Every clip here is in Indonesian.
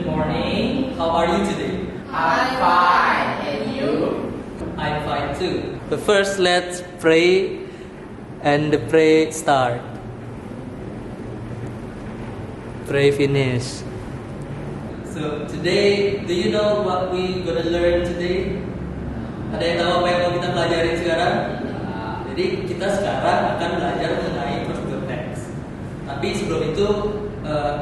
Good morning. How are you today? I'm fine. And you? I'm fine too. But first, let's pray and the pray start. Pray finish. So today, do you know what we gonna learn today? Ada yang tahu apa yang mau kita pelajari sekarang? Jadi kita sekarang akan belajar mengenai prosedur teks. Tapi sebelum itu,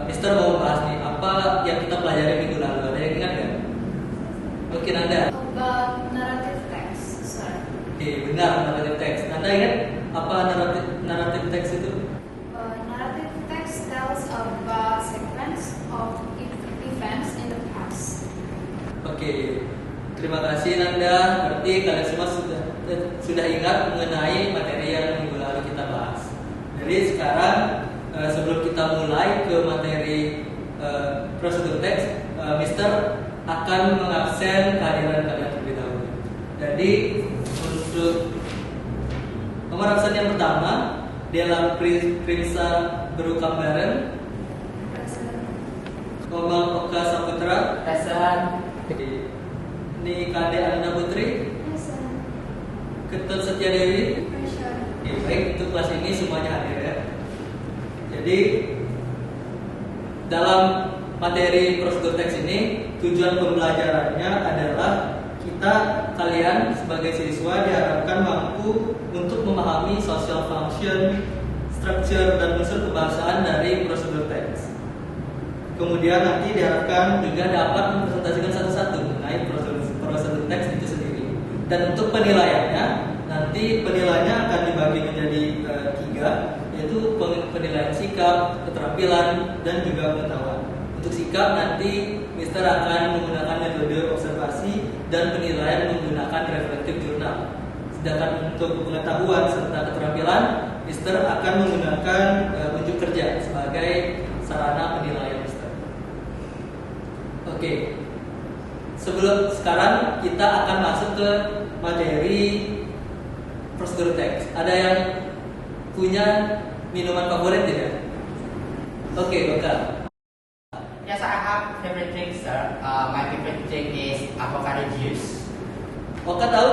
Mister mau bahas nih apa yang kita pelajari minggu lalu. Ada yang ingat nggak? Mungkin ada. About narrative text, sir. Oke, benar, narrative text. Anda ingat apa narrative text itu? Narrative text tells about sequence of events in the past. Oke, terima kasih Nanda. Berarti kalian semua sudah ingat mengenai materi yang minggu lalu kita bahas. Jadi sekarang sebelum kita mulai ke materi prosedur teks, Mister akan mengabsen kehadiran kalian terlebih dahulu. Jadi untuk nomor absen yang pertama dalam Prinsa Berukambaren, Komang Oka Saputra, Present. ini Kade Ananda Putri, Ketut Setia Dewi. Oke, baik, untuk kelas ini semuanya hadir ya. Jadi dalam materi prosedur teks ini tujuan pembelajarannya adalah kalian sebagai siswa diharapkan mampu untuk memahami social function, structure dan unsur kebahasaan dari prosedur teks. Kemudian nanti diharapkan juga dapat mempresentasikan satu-satu mengenai prosedur teks itu sendiri. Dan untuk penilaiannya, nanti penilaiannya akan dibagi menjadi 3, yaitu penilaian sikap, keterampilan, dan juga pengetahuan. Untuk sikap nanti Mister akan menggunakan metode observasi dan penilaian menggunakan reflective journal. Sedangkan untuk pengetahuan serta keterampilan, Mister akan menggunakan unjuk kerja sebagai sarana penilaian Mister. Oke. Sebelum sekarang kita akan masuk ke materi prosedur teks. Ada yang punya minuman favorit tidak? Oke, Dokter. Yes, I have favorite drink, sir. My favorite drink is avocado juice. Oka tahu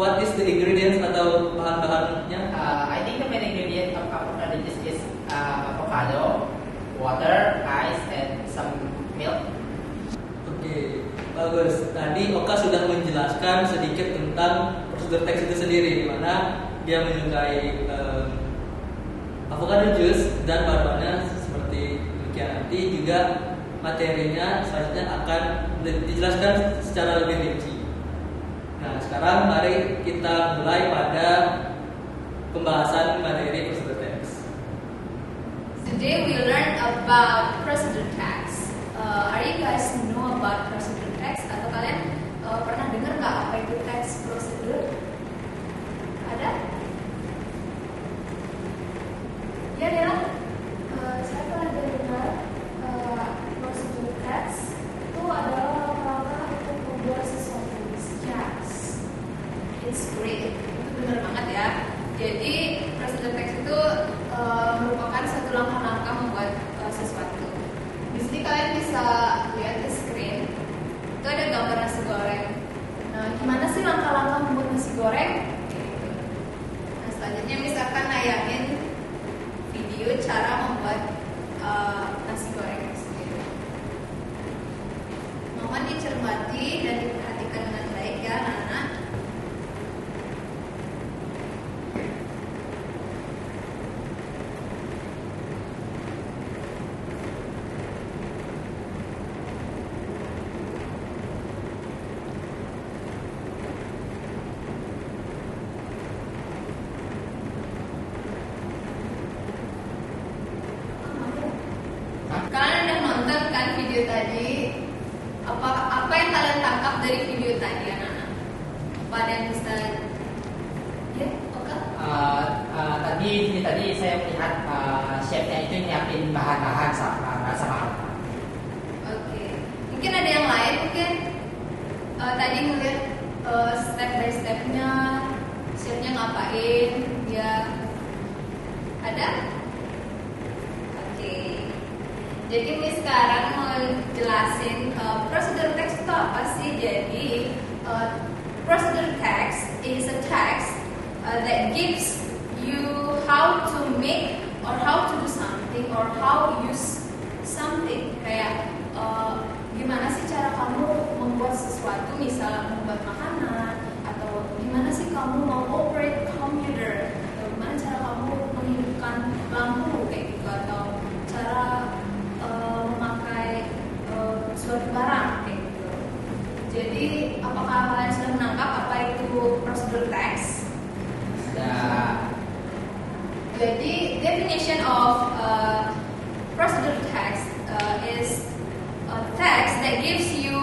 what is the ingredients atau bahan-bahannya? I think the main ingredient of avocado juice is avocado, water, ice, and some milk. Oke, bagus. Tadi Oka sudah menjelaskan sedikit tentang prosedur teks itu sendiri, di mana dia menyukai avocado juice dan bahan-bahannya seperti demikian. Nanti juga materinya selanjutnya akan dijelaskan secara lebih rinci. Nah, sekarang mari kita mulai pada pembahasan materi prosedur teks. Today we learn about procedure text. Are you guys know about procedure text? Atau kalian pernah dengar nggak apa itu text prosedur? Ada? Ya, Dela? Saya pernah dengar prosedur text itu adalah langkah untuk membuat sesuatu. Yes, it's great. Itu benar banget ya. Jadi prosedur text itu merupakan satu langkah-langkah membuat sesuatu. Di sini kalian bisa lihat di screen. Itu ada gambar nasi goreng. Nah, gimana sih langkah-langkah membuat nasi goreng? Nah, selanjutnya misalkan nayangin video cara membuat nasi goreng sendiri. Mohon dicermati dan diperhatikan dengan baik ya, anak-anak. Kalian udah nonton kan video tadi? Apa yang kalian tangkap dari video tadi, anak-anak? Apa ada yang bisa? Ya, oke. Tadi saya melihat chefnya itu nyiapin bahan-bahan sama apa. Oke. Mungkin ada yang lain mungkin tadi ngeliat step by stepnya, chefnya ngapain? Ya, ada? Oke. Jadi Miss sekarang mau jelasin that gives you how to make or how to do something or how use something. Kayak gimana sih cara kamu membuat sesuatu, misal membuat makanan, atau gimana sih kamu mau operate computer, atau gimana cara kamu menghidupkan lampu kayak gitu, atau cara memakai suatu barang kayak gitu. Jadi apakah kalian sudah menangkap apa itu prosedur text? Jadi definition of procedural text is a text that gives you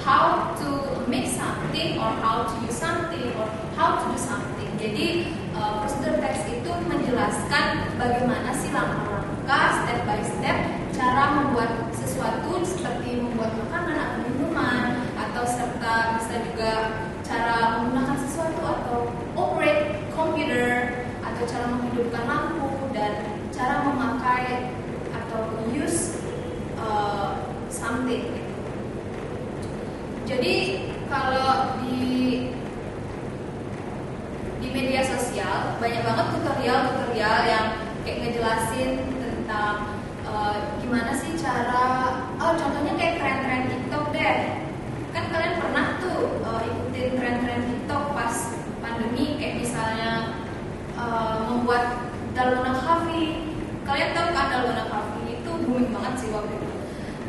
how to make something or how to use something or how to do something. Jadi procedural text itu menjelaskan bagaimana sih langkah-langkah step by step cara membuat sesuatu seperti membuat makanan atau minuman, atau serta bisa juga cara menggunakan sesuatu atau operate computer, atau cara menghidupkan lampu, dan cara memakai atau use something. Jadi kalau di media sosial banyak banget tutorial yang kayak ngejelasin tentang gimana sih cara, contohnya kayak tren-tren TikTok deh. Kan kalian pernah tuh ikutin tren-tren TikTok pas pandemi, kayak misalnya membuat dalgona coffee. Kalian tahu kan dalgona coffee itu booming banget sih waktu itu.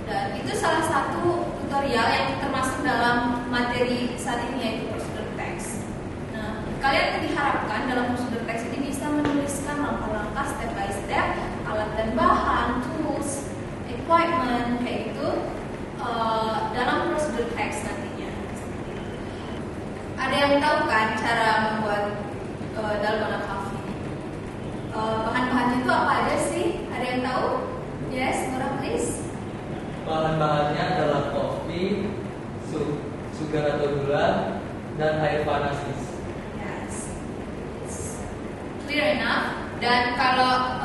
Dan itu salah satu tutorial yang termasuk dalam materi saat ini, yaitu prosedur text. Nah, kalian diharapkan dalam prosedur text ini bisa menuliskan langkah-langkah step by step, alat dan bahan, tools, equipment kayak gitu dalam prosedur text nantinya. Ada yang tahu kan cara membuat dalgona coffee? Bahan-bahannya itu apa aja sih? Ada yang tahu? Yes, Nora please. Bahan-bahannya adalah kopi, sugar atau gula, dan air panas. Yes, clear enough. Dan kalau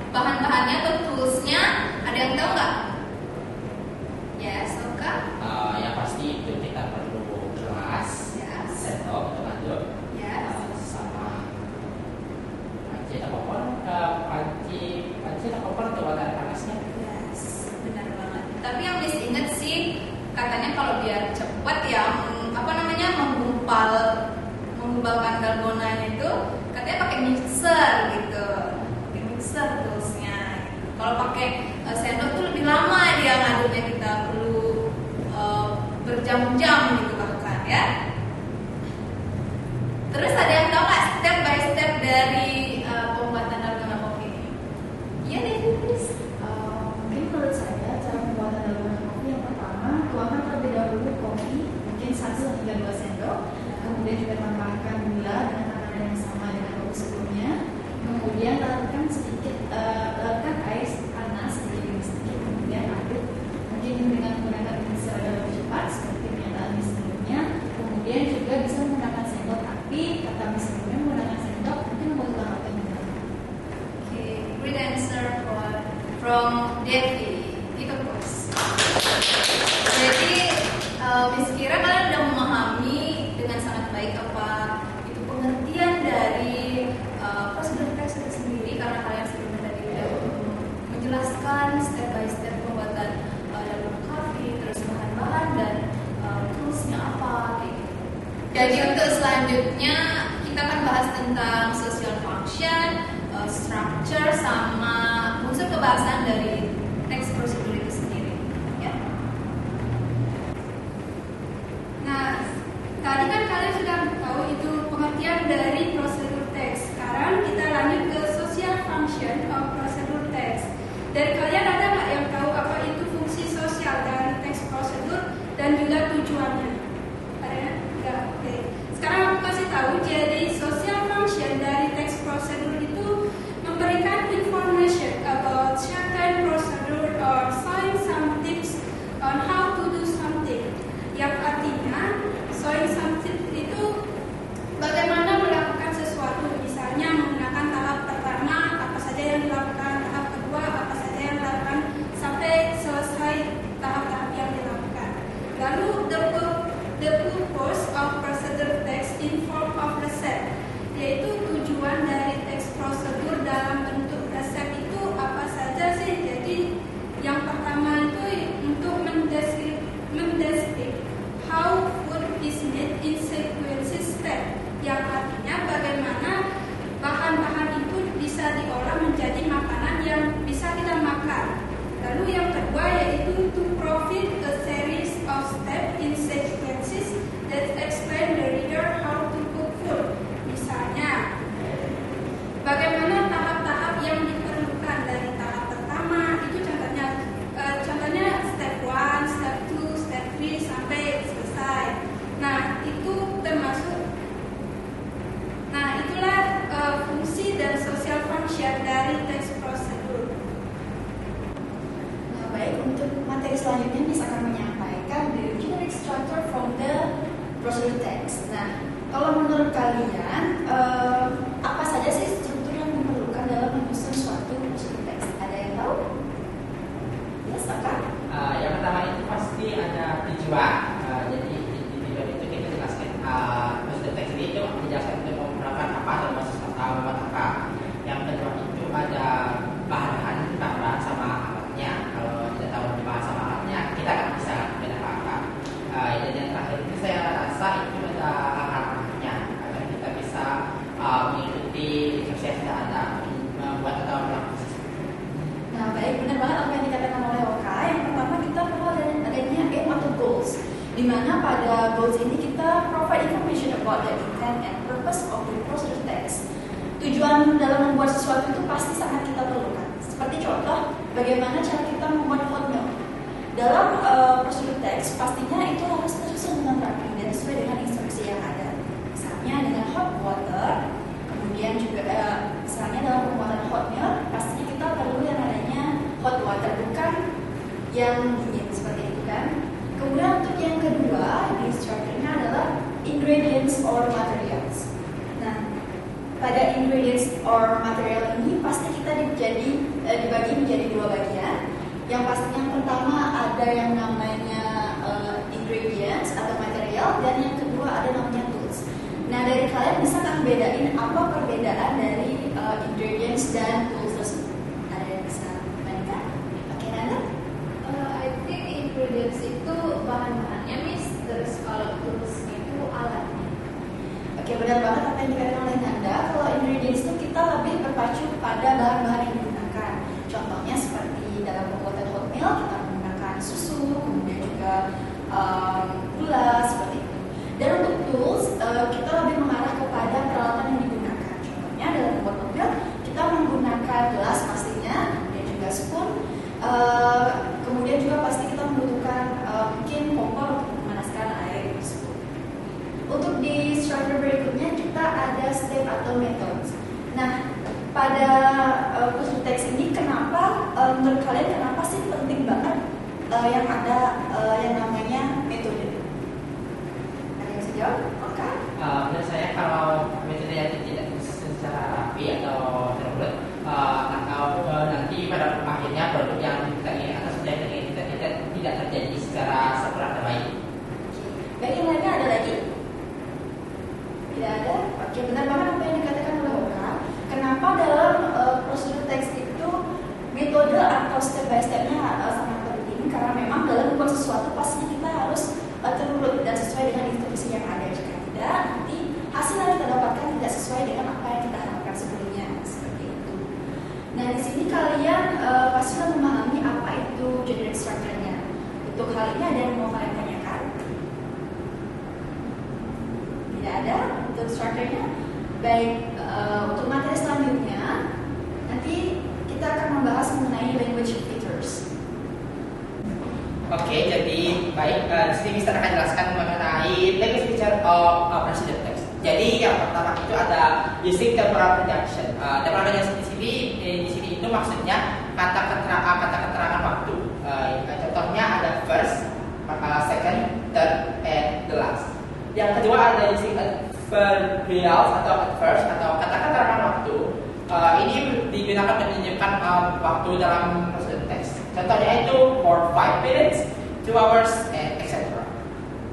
bahan-bahannya atau toolsnya, ada yang tahu nggak? Yes, oke. Yang pasti itu kita perlu gelas, Yes. sendok, lanjut, Yes. sama panci atau kompor untuk wadah panasnya. Yes, benar banget. Tapi yang mesti inget sih, katanya kalau biar cepat ya, menggumpalkan dalgona itu, katanya pakai mixer gitu, pakai mixer toolsnya. Kalau pakai sendok tuh lebih lama dia ngaduknya, kita perlu berjam-jam gitu bahkan ya. Terus ada yang tahu nggak step by step dari pembuatan dalgona coffee ini? Iya deh, please. Mungkin menurut saya cara pembuatan dalgona kopi yang pertama, tuangkan terlebih dahulu kopi mungkin 1 hingga 2 sendok, kemudian juga tambahkan gula dengan takaran yang sama dengan kopi sebelumnya, kemudian larutkan air panas sedikit demi sedikit, kemudian aduk mungkin dengan menggunakan mixer agar lebih cepat seperti pernyataan di sebelumnya, kemudian juga bisa menggunakan sendok, tapi kata di sebelumnya menggunakan sendok mungkin membutuhkan waktu yang lebih lama. Okay, great answer from Devi. Itu course. Jadi Miss Kira, kalian udah memahami dengan sangat baik apa itu pengertian dari prosedur text itu sendiri, karena kalian sebelumnya tadi udah menjelaskan step by step pembuatan dalgona coffee, terus bahan-bahan dan toolsnya apa kayak gitu. Jadi untuk selanjutnya kita akan bahas tentang social function, structure, sama unsur kebahasan dari text prosedur itu sendiri. Ya. Nah, tadi kan kalian sudah tahu itu pengertian dari prosedur text. Sekarang kita lanjut ke social function of prosedur text. Dari kalian ada nggak yang tahu apa itu fungsi sosial dari text prosedur dan juga tujuannya? Ada nggak? Oke. Sekarang aku kasih tahu. Jadi social function dari text prosedur itu memberikan information about certain procedure or showing some tips on how to do something. Yang artinya showing some tips itu bagaimana melakukan sesuatu. Misalnya menggunakan tahap pertama apa saja yang dilakukan, tahap kedua apa saja yang dilakukan sampai selesai tahap-tahap yang dilakukan. Lalu the purpose of procedure text in form of receipt. yaitu tujuan dari teks prosedur dalam bentuk resep itu apa saja sih? Jadi yang pertama itu untuk mendeskripsi how food is made in sequences step, yang artinya bagaimana bahan-bahan itu bisa diolah menjadi makanan yang bisa kita makan. Lalu yang kedua yaitu to provide a series of steps in sequences that explain the reader how to cook food. Misalnya, bagaimana tahap-tahap yang diperlukan dari tahap pertama itu contohnya step 1, step 2, step 3 sampai selesai. Nah, itu termasuk. Nah, itulah fungsi dan social function dari teks prosedur. Nah, baik, untuk materi selanjutnya Miss akan menyampaikan the generic structure from the procedure text. Nah, kalau menurut kalian apa saja sih struktur yang diperlukan dalam menyusun suatu procedure text? Ada yang tahu? Yes, Kak? Yang pertama itu pasti ada tujuan. Jadi di tujuan itu kita jelaskan maksud teks ini itu menjelaskan untuk menggunakan apa dan maksud membuat apa. Yang kedua itu ada bahan-bahan sama alatnya. Kalau tidak tahu bahan sama alatnya, kita nggak bisa bedakan apa. Dan yang terakhir itu saya rasa itu ada langkah-langkahnya agar kita bisa mengikuti instruksi yang sudah ada membuat atau melakukan. Nah, baik, benar banget apa yang dikatakan oleh Oka. Yang pertama kita perlu adanya aim atau goals, di mana pada goals ini kita provide information about the intent and purpose of the procedure text. Tujuan dalam membuat sesuatu itu pasti sangat kita perlukan. Seperti contoh, bagaimana cara kita membuat hot milk. Dalam procedure text pastinya itu harus tersusun dengan rapi dan sesuai dengan instruksi yang ada. Misalnya dengan hot water, kemudian juga misalnya dalam pembuatan hot milk pastinya kita perlu yang adanya hot water, bukan yang dingin seperti itu kan. Kemudian untuk yang kedua di structure-nya adalah ingredients or materials. Nah, pada ingredients or material ini pasti kita dibagi menjadi dua bagian. Yang pasti yang pertama ada yang namanya ingredients atau material, dan yang kedua ada namanya tools. Nah, dari kalian bisa nggak bedain apa perbedaan dari ingredients dan tools tersebut? Ada yang bisa bandingkan? Oke, Nanda? I think ingredients itu bahan-bahannya, Miss. Terus kalau tools itu alatnya. Oke, benar banget apa yang dikatakan oleh Nanda. Kalau ingredients itu kita lebih berpacu pada bahan-bahan yang digunakan. Contohnya seperti dalam pembuatan hot milk kita menggunakan susu, kemudian juga gula seperti itu. Dan untuk tools kita lebih mengarah kepada peralatan yang digunakan. Contohnya dalam membuat hot milk kita menggunakan gelas pastinya, kemudian juga spoon. Kemudian juga pasti kita membutuhkan mungkin kompor untuk memanaskan air tersebut. Untuk di structure berikutnya kita ada step atau methods. Nah, pada procedure text ini kenapa menurut kalian kenapa sih penting banget yang ada yang namanya metode? Ada yang bisa jawab? Oke. Menurut saya kalau metode yang tidak secara rapi atau terurut atau nanti pada akhirnya produk yang kita ingin atau sudah kita tidak terjadi secara sempurna dan baik. Baik, yang lainnya ada lagi? Tidak ada? Oke, benar banget apa yang dikatakan oleh Oka. Kenapa dalam prosedur teks itu metode atau step by stepnya sangat penting? Karena memang dalam membuat sesuatu pastinya kita harus terurut dan sesuai dengan instruksi yang ada. Jika tidak, nanti hasil yang kita dapatkan tidak sesuai dengan apa yang kita harapkan sebelumnya. Seperti itu. Nah, di sini kalian pasti sudah memahami apa itu generic structure-nya. Untuk hal ini ada yang mau kalian tanyakan? Tidak ada untuk structure-nya. Baik, untuk materi selanjutnya nanti kita akan membahas mengenai language features. Oke, jadi baik, di sini Mister akan jelaskan mengenai language feature of procedure text. Jadi yang pertama itu ada using temporal projection. Temporal projection di sini itu maksudnya kata keterangan waktu. Contohnya ada first, second, third, and the last. Yang kedua ada using adverbials atau adverbs atau kata keterangan waktu. Ini digunakan menunjukkan waktu dalam procedure text. Contohnya itu for 5 minutes, 2 hours, and etc.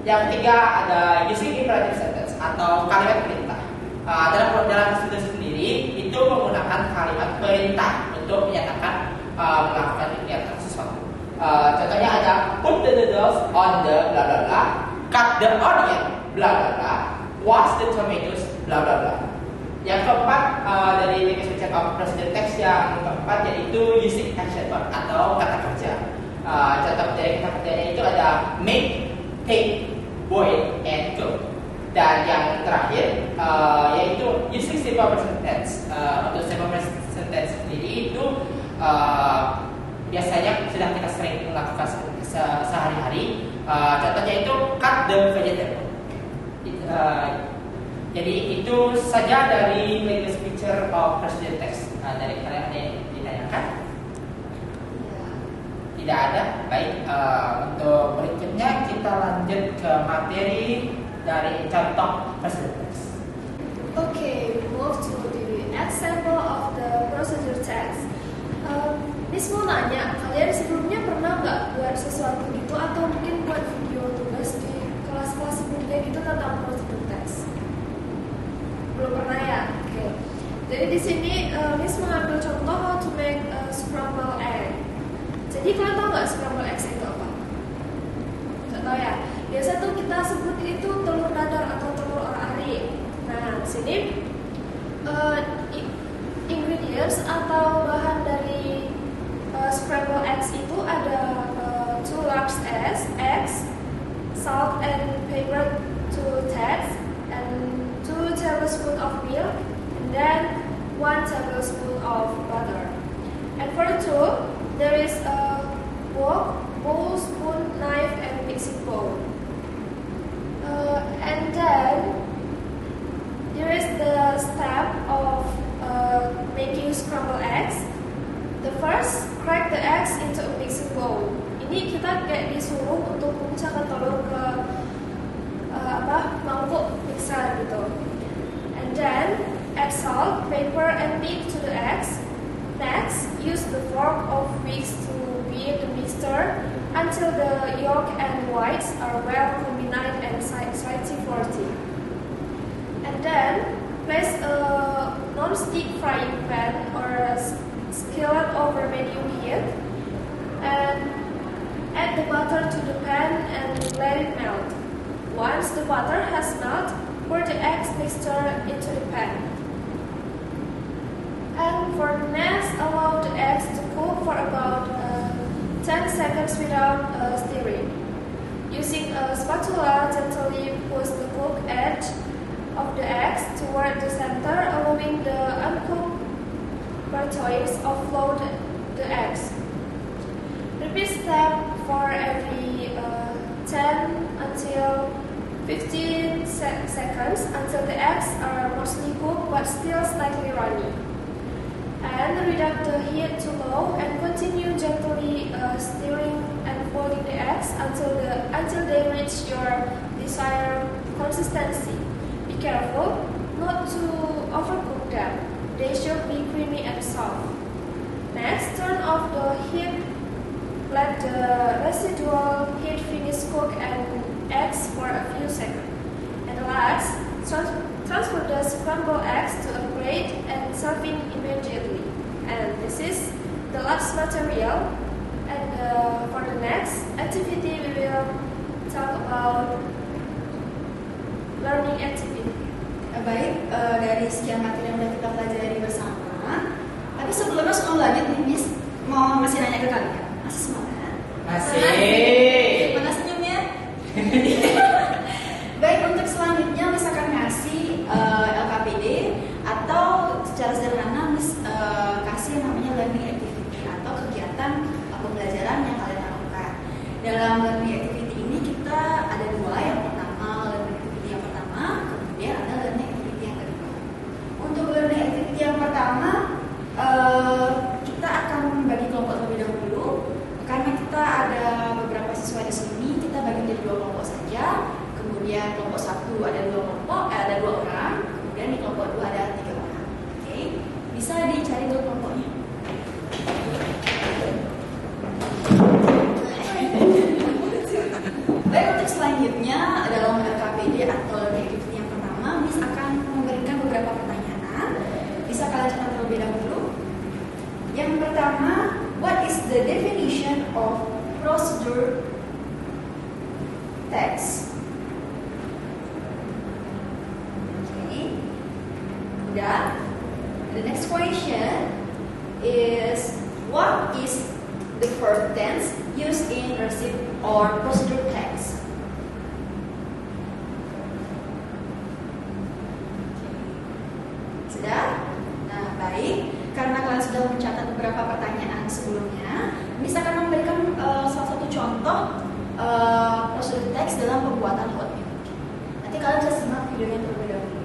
Yang ketiga ada using imperative sentence atau kalimat perintah. dalam studi sendiri itu menggunakan kalimat perintah untuk menyatakan melakukan kegiatan sesuatu. Contohnya ada put the noodles on the bla bla bla, cut the onion bla bla bla, wash the tomatoes bla bla bla. Yang keempat dari language feature of procedure text yang keempat yaitu using action verb atau kata kerja. Contoh dari kata kerjanya itu ada make, take, boil, and cook. Dan yang terakhir yaitu using simple present tense. Untuk simple present tense sendiri itu biasanya sudah kita sering melakukan sehari-hari. Contohnya itu cut the vegetable. Jadi itu saja dari language feature of procedure text. Dari kalian ada yang ditanyakan? Tidak ada. Baik, untuk berikutnya kita lanjut ke materi dari contoh procedure text. Okay, we move to the example of the procedure text. Miss mau nanya, kalian sebelumnya pernah nggak buat sesuatu gitu atau mungkin buat video tugas di kelas-kelas sebelumnya gitu tentang procedure text? Belum pernah ya? Oke. Jadi di sini Miss mengambil contoh how to make scrambled egg. Jadi kalian tahu nggak scrambled egg itu apa? Nggak tahu ya? Biasa tuh kita sebut itu telur dadar atau telur ari. Nah, di sini ingredients atau bahan dari scrambled eggs itu ada 2 large eggs, salt and pepper 2 tablespoons, and 2 tablespoons of milk, and then 1 tablespoon of butter. And for the tool, there is a wok, bowl, spoon, knife, and mixing bowl. And then there is the step of making scrambled eggs. The first, crack the eggs into a mixing bowl. Ini kita kayak disuruh untuk mencahkan telur ke mangkuk mixer gitu. And then add salt, pepper, and milk to the eggs. Next, use the fork of whisk to beat the mixture until the yolk and whites are well combined and 60-40. And then place a non-stick frying pan or a skillet over medium heat and add the butter to the pan and let it melt. Once the butter has melted, pour the eggs mixture into the pan. And for the next, allow the eggs to cook for about 10 seconds without stirring. Using a spatula, gently push the cooked edge of the eggs toward the center, allowing the uncooked partoids to offload the eggs. Repeat step for every 10 until 15 seconds until the eggs are mostly cooked but still slightly runny. And reduce the heat to low and continue gently stirring and folding the eggs until they reach your desired consistency. Be careful not to overcook them. They should be creamy and soft. Next, turn off the heat. Let the residual heat finish cook and eggs for a few seconds. And last, transfer the scrambled eggs to a plate and serving immediately. And this is the last material. And for the next activity, we will talk about learning activity. Baik, dari sekian materi yang sudah kita pelajari bersama. Tapi sebelumnya sebelum lanjut nih, Miss mau ngasih nanya ke kalian. Masih semangat? Masih. Mana senyumnya? Baik, untuk selanjutnya Miss akan ngasih LKPD atau secara sederhana Miss kasih namanya learning activity atau kegiatan pembelajaran yang kalian lakukan. Dalam learning activity ini kita ada dua, yang pertama learning activity yang pertama, kemudian ada learning activity yang kedua. Untuk learning activity yang pertama kita akan membagi kelompok terlebih dahulu. Karena kita ada beberapa siswa di sini, kita bagi menjadi 2 kelompok saja. Kemudian kelompok 1 ada 2 kelompok, ada 2 orang. Kemudian di kelompok 2 ada 3 orang. Oke, bisa dicari dulu kelompoknya. Baik, untuk selanjutnya dalam LKPD atau learning activity yang pertama, Miss akan memberikan beberapa terlebih dahulu. Yang pertama, what is the definition of procedure text? Okay. Udah. The next question is, what is the verb tense used in receipt or procedure text? Sudah? Nah, baik. Karena kalian sudah mencatat beberapa pertanyaan sebelumnya, bisa akan memberikan salah satu contoh prosedur teks dalam pembuatan hot milk. Nanti kalian bisa simak videonya terlebih dahulu.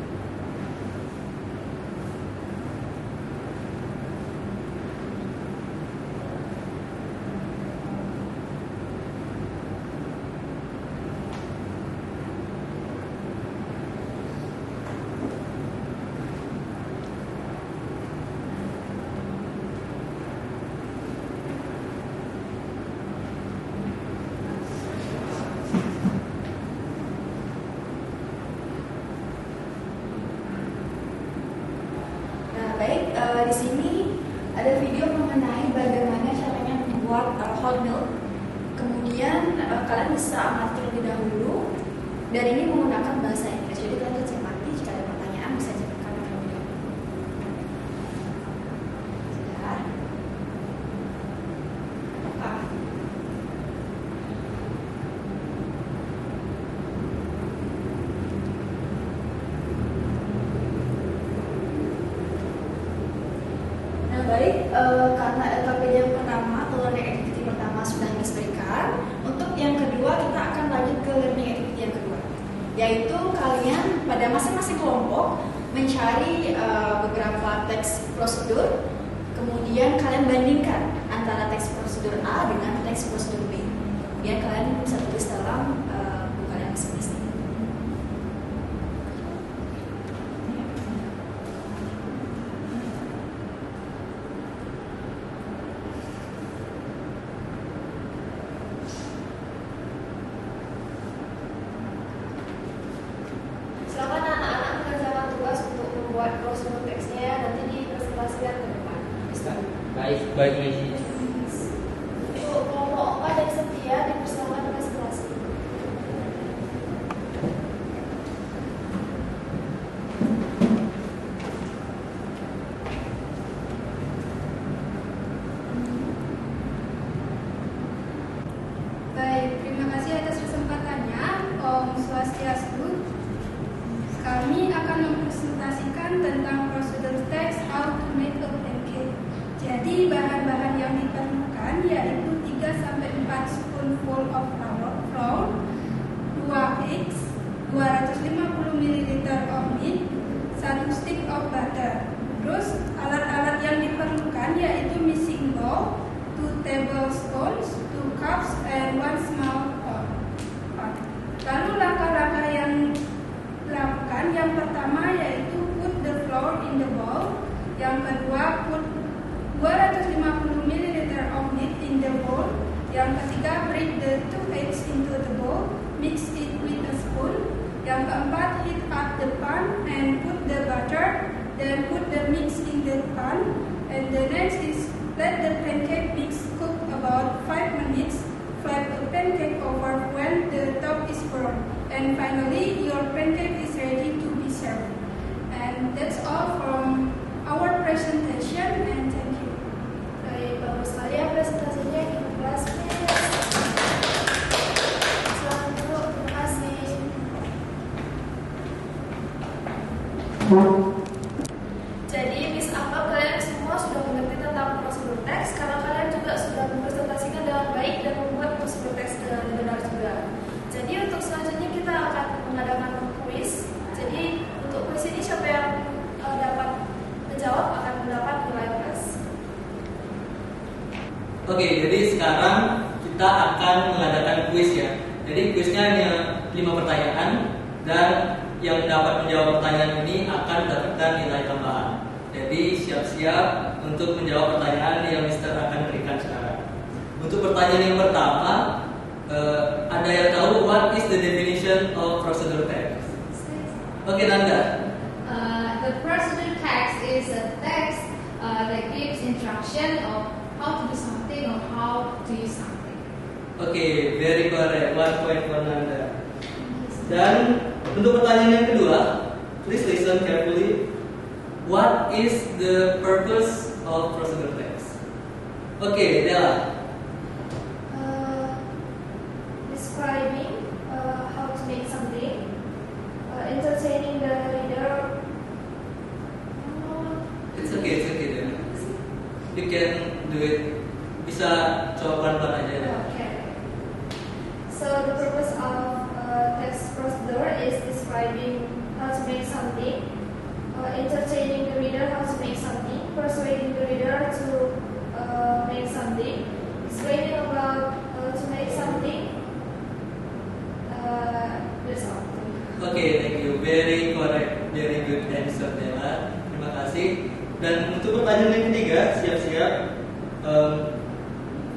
Di sini ada video mengenai bagaimana caranya membuat hot milk. Kemudian kalian bisa amati terlebih dahulu. Dan ini menggunakan bahasa Inggris. Jadi kalian bisa amati jika ada pertanyaan bisa ajukan terlebih dahulu. Sudah. Apakah? Baik, karena LKPD yang pertama atau learning activity pertama sudah diberikan, untuk yang kedua kita akan lanjut ke learning activity yang kedua, yaitu kalian pada masing-masing kelompok mencari beberapa teks prosedur, kemudian kalian bandingkan antara teks prosedur A dengan teks prosedur B, biar kalian bisa tulis dalam buku kalian masing-masing. Prosedur teksnya nanti dipresentasikan ke depan. Baik, Messi. Untuk kelompok A dan setia dipersilakan presentasi. Baik, terima kasih atas kesempatannya. Om Swastiastu. Kami akan mempresentasikan tentang prosedur teks how to make a pancake. Jadi bahan-bahan yang diperlukan yaitu 3-4 spoonful of flour, 2 eggs, 250 ml of milk, 1 stick of butter. Terus alat-alat yang diperlukan yaitu mixing bowl, 2 tablespoons, 2 cups, and 1 small pot. Lalu langkah-langkah yang dilakukan, yang pertama yaitu put the flour in the bowl, yang kedua put 250 ml of milk in the bowl, yang ketiga break the 2 eggs into the bowl, mix it with a spoon, yang keempat heat up the pan and put the butter, then put the mix in the pan, and the next is let the pancake mix cook about 5 minutes. Flip a pancake over when the top is brown. And finally, your pancake is ready to be served. And that's all from our presentation, and thank you. Baik, bagus sekali ya presentasinya di kelas. Selamat dulu, terima kasih. Jadi, Miss Akmal, kalian semua sudah mengerti tentang prosedur teks karena kalian juga sudah mempresentasikan dengan baik dan membuat prosedur teks dengan benar juga. Jadi untuk selanjutnya kita akan mengadakan kuis. Jadi untuk kuis ini siapa yang dapat menjawab akan mendapat nilai plus. Oke, jadi sekarang kita akan mengadakan kuis ya. Jadi kuisnya hanya 5 pertanyaan dan yang dapat menjawab pertanyaan ini akan mendapatkan nilai tambahan. Jadi siap-siap untuk menjawab pertanyaan yang Mister akan berikan sekarang. Untuk pertanyaan yang pertama, ada yang tahu what is the definition of procedure text? Oke, Nanda. The procedure text is a text Oke, very correct. 1 point for Nanda. Dan untuk pertanyaan yang kedua, please listen carefully. What is the purpose of procedural text? Oke, Della. Describing how to make something, entertaining the reader. It's okay, Della. You can do it. Bisa coba pelan-pelan aja ya. Okay. So the purpose of text procedure is describing how to make something, entertaining the reader how to make something, persuading the reader to make something, explaining about to make something. That's all. Oke, thank you. Very correct. Very good answer, Della. Terima kasih. Dan untuk pertanyaan yang ketiga, siap-siap.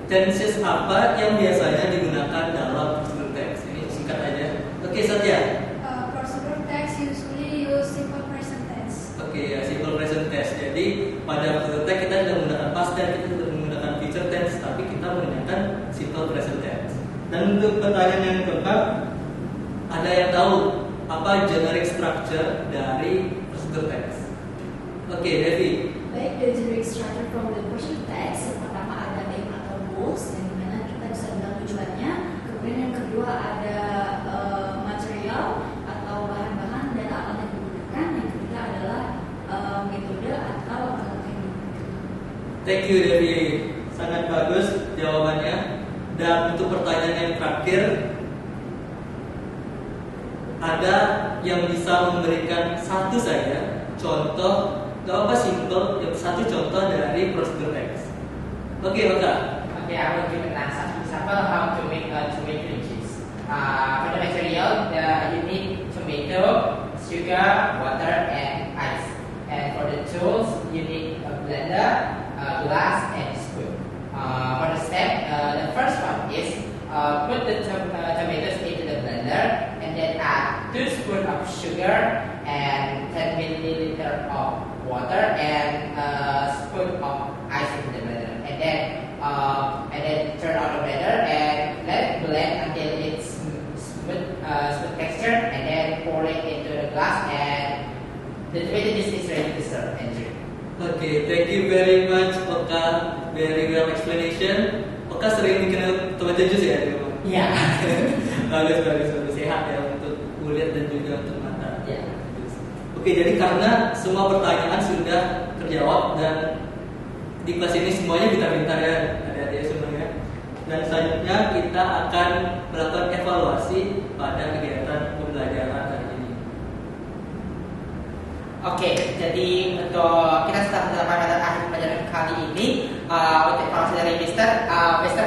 Tenses apa yang biasanya digunakan dalam prosedur teks? Ini singkat aja. Oke, Satya. Prosedur text usually use simple present tense. Oke, ya, simple present tense. Jadi pada prosedur teks kita tidak menggunakan past tense, kita tidak menggunakan future tense, tapi kita menggunakan simple present tense. Dan untuk pertanyaan yang keempat, ada yang tahu apa generic structure dari prosedur teks? Oke, Devi. Baik, the generic structure from the procedural text yang pertama ada aim atau goals yang dimana kita bisa bilang tujuannya. Kemudian yang kedua ada material atau bahan-bahan dan alat yang digunakan. Yang ketiga adalah metode atau alat yang digunakan. Thank you, Devi. Sangat bagus jawabannya. Dan untuk pertanyaan yang terakhir, ada yang bisa memberikan satu saja contoh, gak apa simple, satu contoh dari prosedur teks. Oke, Oka. Okay, I will give an example how to make tomato cheese. For the material, you need tomato, sugar, water, and ice. And for the tools, you need a blender, glass, and spoon. For the step, the first one is put the tomatoes into the blender, and then add 2 spoons of sugar and 10 milliliters of water and a spoon of ice into the blender, and then turn on the blender and let it blend until it's smooth texture, and then pour it into the glass, and the tomato juice is ready to serve and drink. Okay, thank you very much, Oka. Very well explanation. Oka sering bikin tomato juice ya? Iya. Bagus. Sehat ya untuk kulit dan juga untuk mata. Iya. Oke, jadi karena semua pertanyaan sudah terjawab dan di kelas ini semuanya pintar-pintar ya, adik-adik semuanya. Dan selanjutnya kita akan melakukan evaluasi pada kegiatan pembelajaran hari ini. Oke, jadi untuk kita sudah mendapatkan pada akhir pelajaran kali ini. Untuk evaluasi dari Mister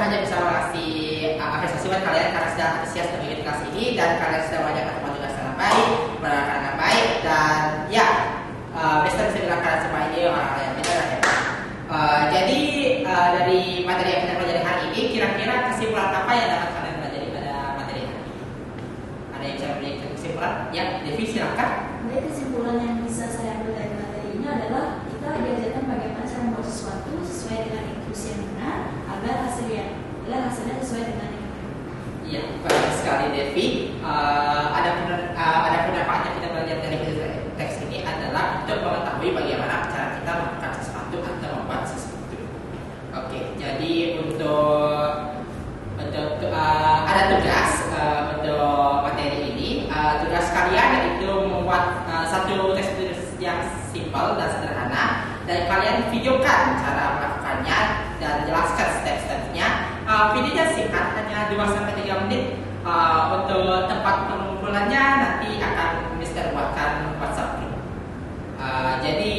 hanya bisa mengasih apresiasi buat kalian karena sudah antusias mengikuti kelas ini dan kalian sudah mengajarkan semua tugas dengan baik, menerangkan dengan baik, dan ya, Mister bisa bilang kalian semua ini orang-orang yang pintar dan hebat. Jadi dari materi yang kita pelajari hari ini, kira-kira kesimpulan apa yang dapat kalian pelajari pada materi hari ini? Ada yang bisa memberikan kesimpulan? Ya, Devi silakan. Jadi kesimpulan yang bisa saya ambil dari materi ini adalah kita diajarkan bagaimana cara membuat sesuatu sesuai dengan instruksi yang benar agar hasilnya sesuai dengan yang benar. Iya, bagus sekali Devi. Ada pendapat yang kita belajar dari teks ini adalah untuk mengetahui bagaimana cara kita melakukan sesuatu atau membuat sesuatu. Oke, jadi untuk ada tugas untuk materi ini. Tugas kalian yaitu membuat satu teks yang simpel dan sederhana, dan kalian videokan cara melakukannya dan jelaskan step-stepnya. Videonya singkat, hanya 2-3 menit. Untuk tempat pengumpulannya nanti akan Mister buatkan WhatsApp group. Jadi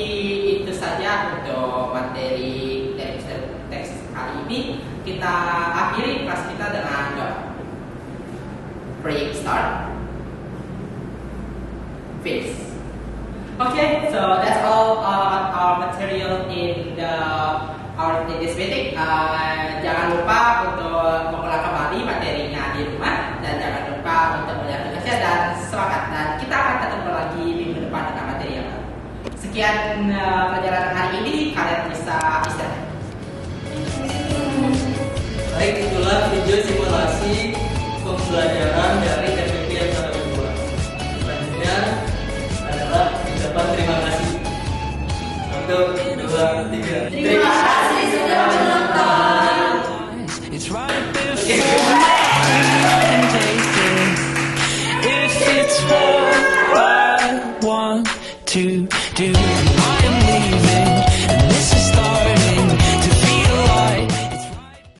itu saja untuk materi dari Mister teks kali ini. Kita akhiri kelas kita dengan doa. Break start. Finish. Okay, so that's all our material in this meeting. Jangan lupa untuk mengulang kembali materinya di rumah, dan jangan lupa untuk melihat tugasnya, dan semangat, dan kita akan ketemu lagi minggu depan dengan materi yang baru. Sekian pelajaran hari ini, kalian bisa istirahat. Baik, itulah video simulasi pembelajaran dari FPP yang kami buat. Selanjutnya adalah ucapan terima kasih. 1, 2, 3. Terima kasih sudah menonton. It's right before my eyes and taste it. If it's what I want to do, I am leaving.